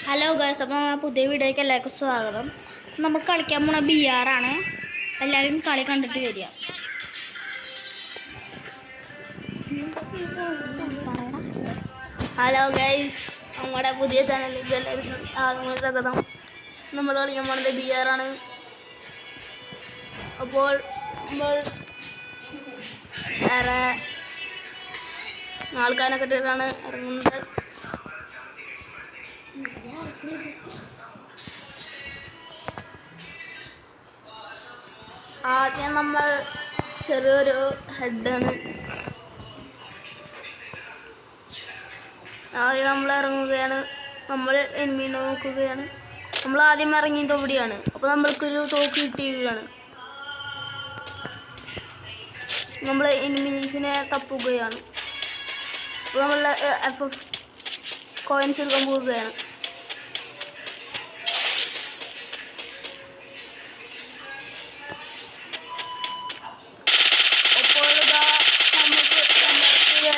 Hello guys, അപ്പോൾ പുതിയ വീഡിയോയ്ക്ക് എല്ലാവർക്കും സ്വാഗതം. നമുക്ക് കളിക്കാൻ പോണ BR ആണ്. എല്ലാവരും കളി കണ്ടിട്ട് വരിക. ഹലോ ഗൈസ്, നമ്മുടെ പുതിയ ചാനലിലേക്ക് എല്ലാവർക്കും സ്വാഗതം. നമ്മൾ കളിക്കാൻ പോണത് BR ആണ്. അപ്പോൾ നമ്മൾ വേറെ ആൾക്കാരൊക്കെ ഇട്ടിട്ടാണ് ഇറങ്ങുന്നത്. ആദ്യം നമ്മൾ ചെറിയൊരു ഹെഡാണ്. ആദ്യം നമ്മൾ ഇറങ്ങുകയാണ്. നമ്മൾ എനിമീനെ നോക്കുകയാണ്. നമ്മൾ ആദ്യം ഇറങ്ങിയത് ഇവിടെയാണ്. അപ്പോൾ നമ്മൾക്കൊരു തോക്ക് കിട്ടിയതാണ്. നമ്മൾ എനിമീസിനെ തപ്പുകയാണ്. അപ്പോൾ നമ്മൾ FF കോയിൻസ് എടുക്കാൻ പോവുകയാണ്.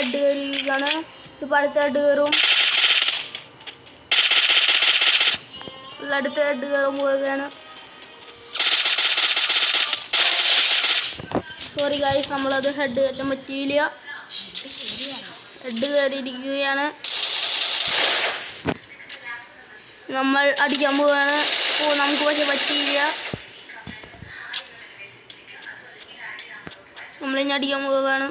ഹെഡ് കയറിയാണ്. ഇപ്പോൾ അടുത്ത ഹെഡ് കയറും. അടുത്ത ഹെഡ് കയറാൻ പോവുകയാണ്. സോറി ഗൈസ്, നമ്മളത് ഹെഡ് കയറ്റാൻ പറ്റിയില്ല. ഹെഡ് കയറിയിരിക്കുകയാണ്. നമ്മൾ അടിക്കാൻ പോവുകയാണ്. അപ്പോൾ നമുക്ക് പക്ഷെ പറ്റിയില്ല. നമ്മളിനി അടിക്കാൻ പോവുകയാണ്.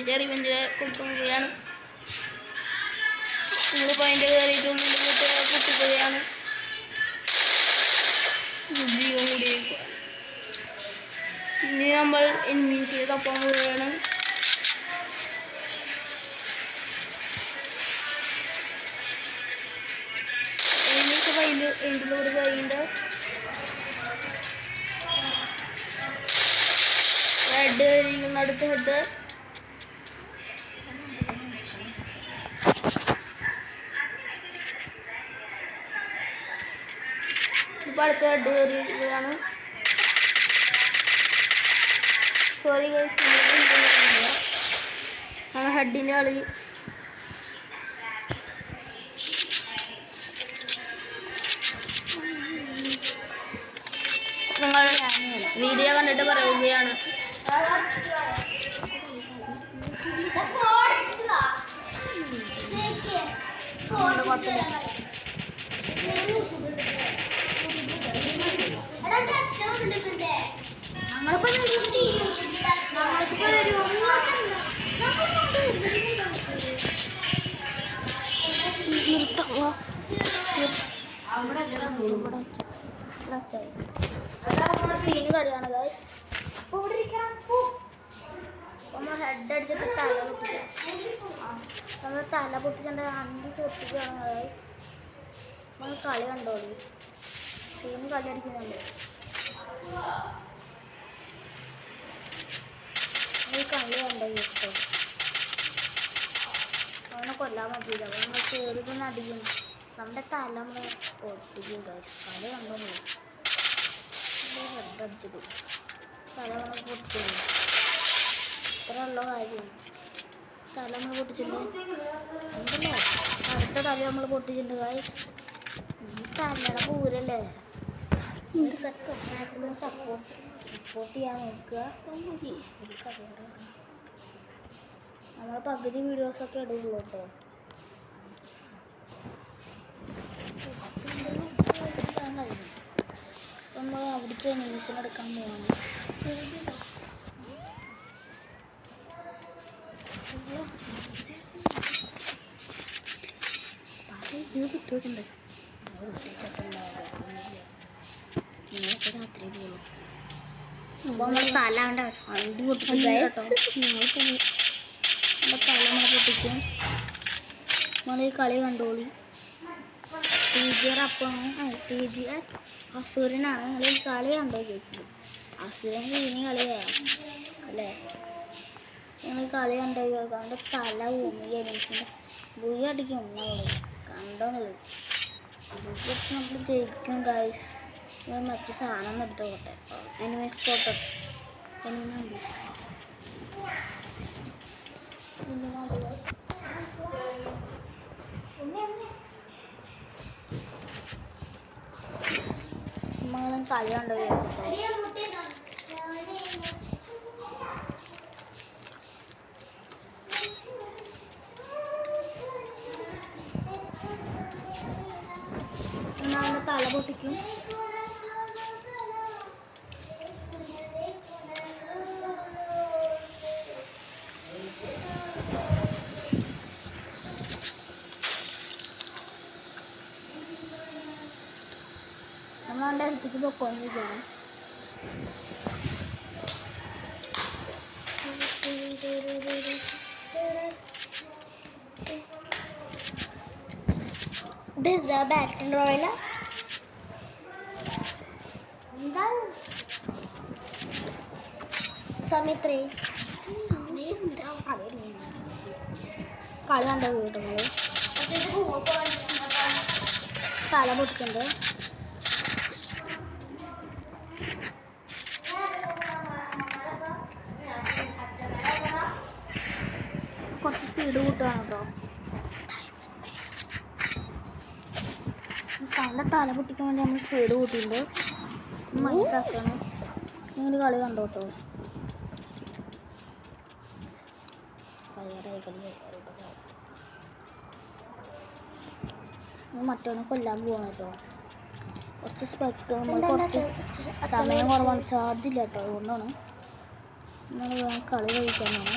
ചെറിയ വെഞ്ചിൽ കൊടുക്കുകയാണ്. നമ്മളിപ്പോൾ അതിൻ്റെ കയറിയിട്ടുള്ളിൽ പൊട്ടിക്കുകയാണ്. ജീവൻ കൂടി ഇനി നമ്മൾ എനിമീസിനെ തപ്പാൻ പോവുകയാണ്. എനിമീസ് എൻഡിലൂടെ കഴിയുന്നുണ്ട്. ഹെഡ് കഴിയുന്ന അടുത്ത ഹെഡ്. ഇപ്പോൾ അടുത്ത ഹെഡ് കയറിയിരിക്കുകയാണ്. സോറി ഗൈസ്, ഹെഡിൻ്റെ കളി. നിങ്ങൾ വീഡിയോ കണ്ടിട്ട് പറയുകയാണ്. സീൻ കളിയാണ് ഗൈസ്. നമ്മൾ ഹെഡ് അടിച്ചിട്ട് തല പൊട്ടിക്കുക. നമ്മൾ തല പൊട്ടിച്ചിട്ട് അണ്ടി പൊട്ടിക്കുകയാണ് ഗൈസ്. നമ്മൾ കളി കണ്ടോളി. സീന് കളി അടിക്കുന്നുണ്ട്. ഈ കളി കണ്ടോ ഇപ്പോൾ അവനെ കൊല്ലാൻ പറ്റിയില്ല. അപ്പോൾ നമ്മൾ കയറിക്കുന്ന അടിക്കും. നമ്മുടെ തല നമ്മൾ പൊട്ടിക്കും ഗൈസ്. കളി കണ്ടോ ഹെഡ് അടിച്ചിടും. തല നമ്മൾ പൊട്ടിച്ചിടും. ഇത്രയുള്ള കാര്യം. തല നമ്മൾ പൊട്ടിച്ചിട്ടുണ്ട്. ഉണ്ടല്ലോ അടുത്ത തല നമ്മൾ പൊട്ടിച്ചിട്ടുണ്ട് ഗൈസ്. തലയുടെ പൂരല്ലേ. മാക്സിമം സപ്പോർട്ട് ചെയ്യാൻ നോക്കുക. നമ്മൾ പകുതി വീഡിയോസൊക്കെ ഇടുള്ളൂ കേട്ടോ. നമ്മൾ അവിടേക്ക് എനിമീസിനെ എടുക്കാൻ പോവാണ്. കുട്ടികളുണ്ട്. നിങ്ങളൊക്കെ രാത്രി പോകുള്ളൂ. അപ്പോൾ നമ്മൾ തല കൊണ്ട് അണ്ടി പൊട്ടിക്കും കേട്ടോ. നമ്മുടെ തല നമ്മൾ പൊട്ടിക്കും. നമ്മൾ ഈ കളി കണ്ടോളി. TGR അസുരനാണ്. നിങ്ങൾ ഈ കളി കണ്ടോ ചോദിക്കും. അസുരൻ ഇനി കളിയാ അല്ലേ. നിങ്ങൾ കളി കണ്ടോ ചോദിക്കും. അവൻ്റെ തല ഭൂമി ഭൂമി അടിക്കും. നമ്മൾ കണ്ടോ നിങ്ങൾ നമ്മൾ ജയിക്കും ഗൈസ്. മറ്റു സാധനം ഒന്ന് എടുത്ത് നോക്കട്ടെ. എനിമി സ്പോട്ട് എനിമി നമ്മളും കളി കണ്ടോ അവൻ്റെ തല പൊട്ടിക്കും. നമ്മളവൻ്റെ അടുത്തേക്ക് പൊക്കോണ്ടിരിക്കുകയാണ്. ഇതെന്താ ബാറ്റിംഗ് റോയല എന്താണ് സമയത്രേ കളി കണ്ടോ വീട്ടുകൾ തല പൊട്ടിക്കണ്ട്. കുറച്ച് സ്പീഡ് കൂട്ടുകയാണ് കേട്ടോ. അവൻ്റെ തല പൊട്ടിക്കാൻ വേണ്ടി നമ്മൾ സ്പീഡ് കൂട്ടിയിട്ടുണ്ട്. മനസ്സിലാക്കണം. നിങ്ങൾ കളി കണ്ടോ കേട്ടോ. മറ്റവനെ കൊല്ലാൻ പോവാണ് കേട്ടോ. കുറച്ച് കുറച്ച് സമയം കുറവാണ്, ചാർജ് ഇല്ല കേട്ടോ. അതുകൊണ്ടാണ് നമ്മൾ കളി കഴിക്കാനാണ്.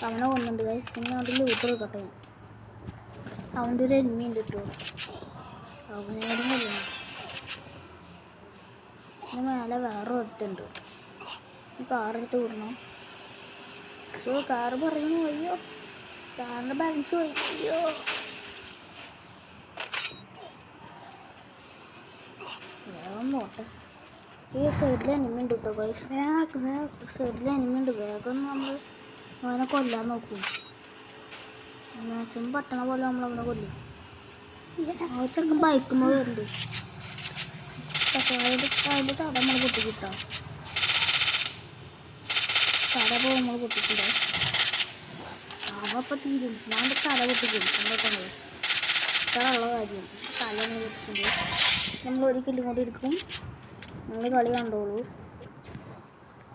അവനെ കൊന്നുണ്ട് ഗൈസ്. ഇനി അവൻ്റെ ലൂട്ട് എടുക്കട്ടെ. അവൻ്റെ ഒരു എനിമി ഉണ്ട് കേട്ടോ. അവനോടും കൊല്ലണം. ഇതിന് മേലെ വേറെ ഒരുത്തുണ്ട്. കാറെടുത്ത് വിടണം. പക്ഷേ കാറ് പറയുന്നു അയ്യോ കാറിൻ്റെ ബാലൻസ് പോയി. അയ്യോ വേഗം പോട്ടെ. ഈ സൈഡിൽ എനിമി ഉണ്ട് കേട്ടോ ഗൈസ്. സൈഡിൽ എനിമി ഉണ്ട്. വേഗം നമ്മൾ അവനെ കൊല്ലാൻ നോക്കും. മാക്സിമം പട്ടണ പോലെ നമ്മളവനെ കൊല്ലും. ആ ചെറുക്കൻ ബൈക്കുമ്പോൾ വരുന്നുണ്ട്. അതിൻ്റെ തട നമ്മൾ പൊട്ടിക്കിട്ടോ. തട പോകുമ്പോൾ നമ്മൾ പൊട്ടിക്കിട്ടോ. അവപ്പം തീരും. ഞാൻ എൻ്റെ തല പൊട്ടിക്കും. എന്തൊക്കെ ഇത്രയുള്ള കാര്യം. തല നമ്മൾ പൊട്ടിച്ചിട്ടുണ്ട്. നമ്മൾ ഒരു കില്ലും കൂടി എടുക്കും. നമ്മൾ കളി കണ്ടോളൂ.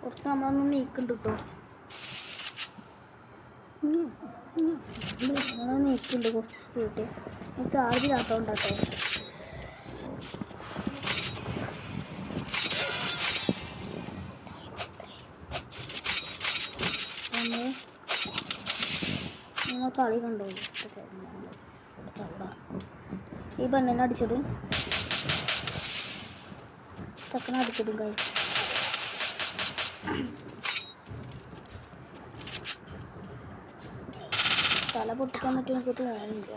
കുറച്ച് നമ്മളൊന്ന് നീക്കുന്നുണ്ട് കേട്ടോ. നമ്മൾ നീക്കുന്നുണ്ട് കുറച്ച് സ്പീഡ്. ചാർജ് ഇല്ലാത്തതുകൊണ്ടാട്ടോ. നമ്മൾ കളി കണ്ടോളൂ. ഈ പെണ്ണിനെ അടിച്ചിടും. ചക്കനെ അടിച്ചിടും കൈ. തല പൊട്ടിക്കാൻ പറ്റും എനിക്ക് തോന്നുന്നില്ല.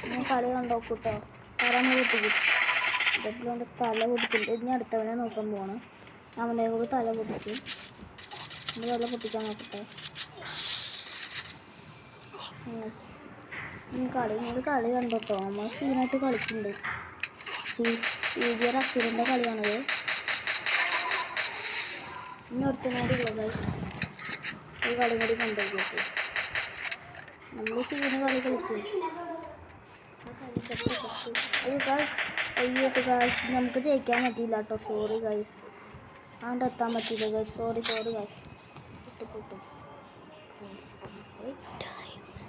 ഞാൻ കളി കണ്ടോക്കൂട്ടോ. തല പൊട്ടിക്കും. ഇതെല്ലാം തല പൊട്ടിക്കുന്നുണ്ട്. ഇനി അടുത്തവനെ നോക്കാൻ പോവാണ്. അവൻ്റെ കൂടെ തല പൊട്ടിച്ചു. നമ്മൾ തല പൊട്ടിക്കാൻ നോക്കട്ടെ. കളി കണ്ടോട്ടോ. നമ്മൾ സീനായിട്ട് കളിക്കുന്നുണ്ട്. അസുരൻ്റെ കളിയാണത്. ഇനി ഒരുത്തനോടുള്ളത് ഈ കളി കൂടി കണ്ടോക്കി. നമ്മൾ സീന് കളി കളിക്കും. അയ്യോ ഗൈസ് നമുക്ക് ജയിക്കാൻ പറ്റിയില്ല കേട്ടോ. Sorry guys. ആണ്ട് എത്താൻ പറ്റിയില്ല ഗൈസ്. Sorry guys.